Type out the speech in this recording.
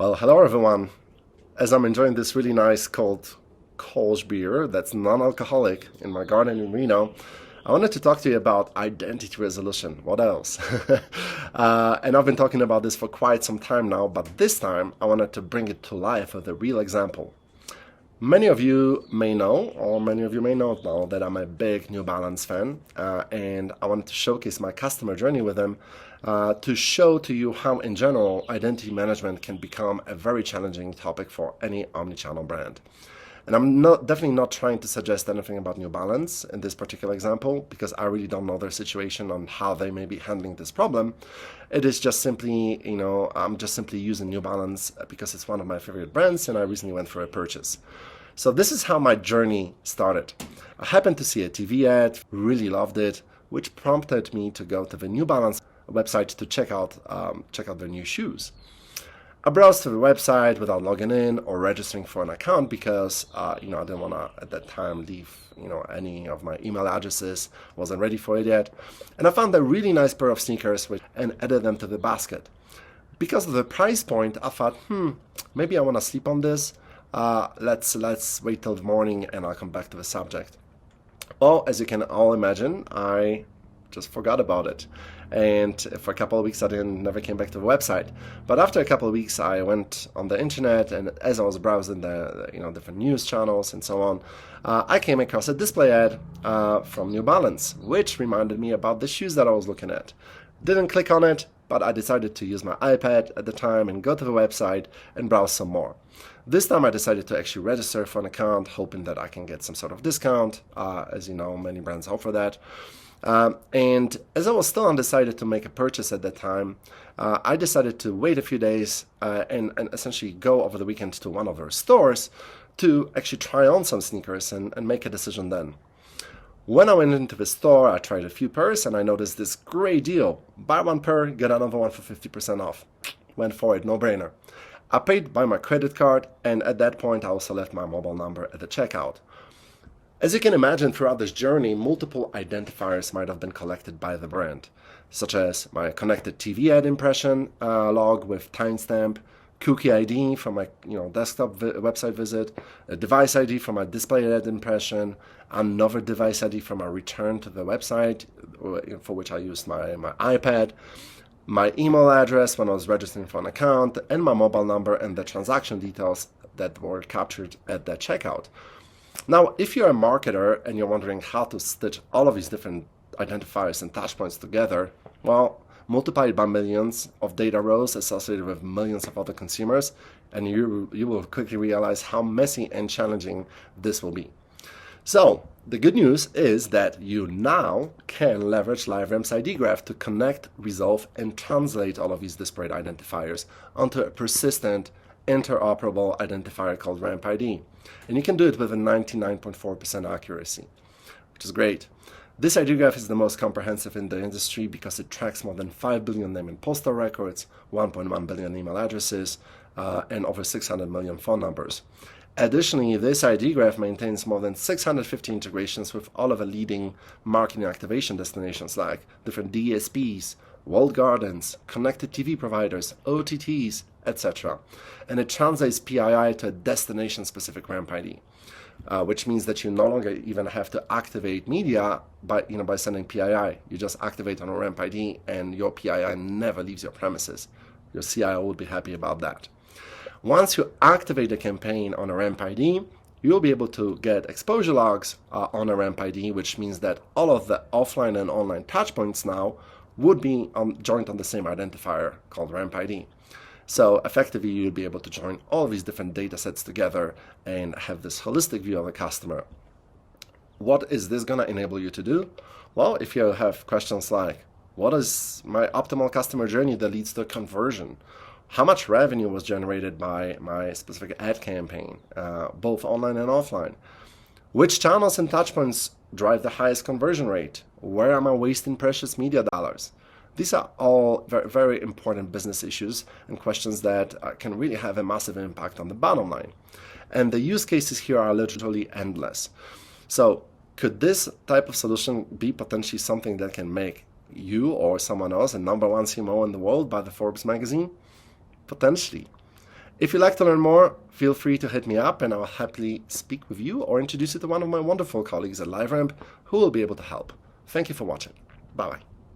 Well, hello everyone. As I'm enjoying this really nice cold Kolsch beer that's non-alcoholic in my garden in Reno, I wanted to talk to you about identity resolution. What else? And I've been talking about this for quite some time now, but this time I wanted to bring it to life with a real example. Many of you may know, or many of you may not know, that I'm a big New Balance fan, and I wanted to showcase my customer journey with them to show to you how, in general, identity management can become a very challenging topic for any omni-channel brand. And I'm definitely not trying to suggest anything about New Balance in this particular example, because I really don't know their situation on how they may be handling this problem. It is just simply, I'm just simply using New Balance because it's one of my favorite brands and I recently went for a purchase. So this is how my journey started. I happened to see a TV ad, really loved it, which prompted me to go to the New Balance website to check out their new shoes. I browsed to the website without logging in or registering for an account because I didn't want to at that time leave any of my email addresses. Wasn't ready for it yet, and I found a really nice pair of sneakers and added them to the basket. Because of the price point, I thought, maybe I want to sleep on this. Let's wait till the morning and I'll come back to the subject. Well, as you can all imagine, I just forgot about it. And for a couple of weeks, I never came back to the website. But after a couple of weeks, I went on the internet, and as I was browsing the different news channels and so on, I came across a display ad from New Balance, which reminded me about the shoes that I was looking at. Didn't click on it, but I decided to use my iPad at the time and go to the website and browse some more. This time I decided to actually register for an account, hoping that I can get some sort of discount. As you know, many brands offer that. And as I was still undecided to make a purchase at that time, I decided to wait a few days and essentially go over the weekend to one of their stores to actually try on some sneakers and make a decision then. When I went into the store, I tried a few pairs and I noticed this great deal. Buy one pair, get another one for 50% off. Went for it, no brainer. I paid by my credit card, and at that point I also left my mobile number at the checkout. As you can imagine, throughout this journey, multiple identifiers might have been collected by the brand, such as my connected TV ad impression log with timestamp, cookie ID from my desktop website visit, a device ID from my display ad impression, another device ID from my return to the website, for which I used my iPad, my email address when I was registering for an account, and my mobile number and the transaction details that were captured at that checkout. Now, if you're a marketer and you're wondering how to stitch all of these different identifiers and touch points together, well, multiply it by millions of data rows associated with millions of other consumers, and you will quickly realize how messy and challenging this will be. So, the good news is that you now can leverage LiveRamp's ID graph to connect, resolve, and translate all of these disparate identifiers onto a persistent, interoperable identifier called Ramp ID. And you can do it with a 99.4% accuracy, which is great. This ID graph is the most comprehensive in the industry because it tracks more than 5 billion name and postal records, 1.1 billion email addresses, and over 600 million phone numbers. Additionally, this ID graph maintains more than 650 integrations with all of the leading marketing activation destinations like different DSPs, walled gardens, connected TV providers, OTTs, etc. And it translates PII to a destination-specific Ramp ID, which means that you no longer even have to activate media by sending PII. You just activate on a Ramp ID and your PII never leaves your premises. Your CIO would be happy about that. Once you activate a campaign on a Ramp ID, you'll be able to get exposure logs on a Ramp ID, which means that all of the offline and online touchpoints now would be joined on the same identifier called Ramp ID. So effectively, you'll be able to join all of these different data sets together and have this holistic view of the customer. What is this going to enable you to do? Well, if you have questions like, what is my optimal customer journey that leads to a conversion? How much revenue was generated by my specific ad campaign, both online and offline? Which channels and touchpoints drive the highest conversion rate? Where am I wasting precious media dollars? These are all very, very important business issues and questions that can really have a massive impact on the bottom line. And the use cases here are literally endless. So could this type of solution be potentially something that can make you or someone else a #1 CMO in the world by the Forbes magazine? Potentially. If you'd like to learn more, feel free to hit me up and I'll happily speak with you or introduce you to one of my wonderful colleagues at LiveRamp who will be able to help. Thank you for watching. Bye-bye.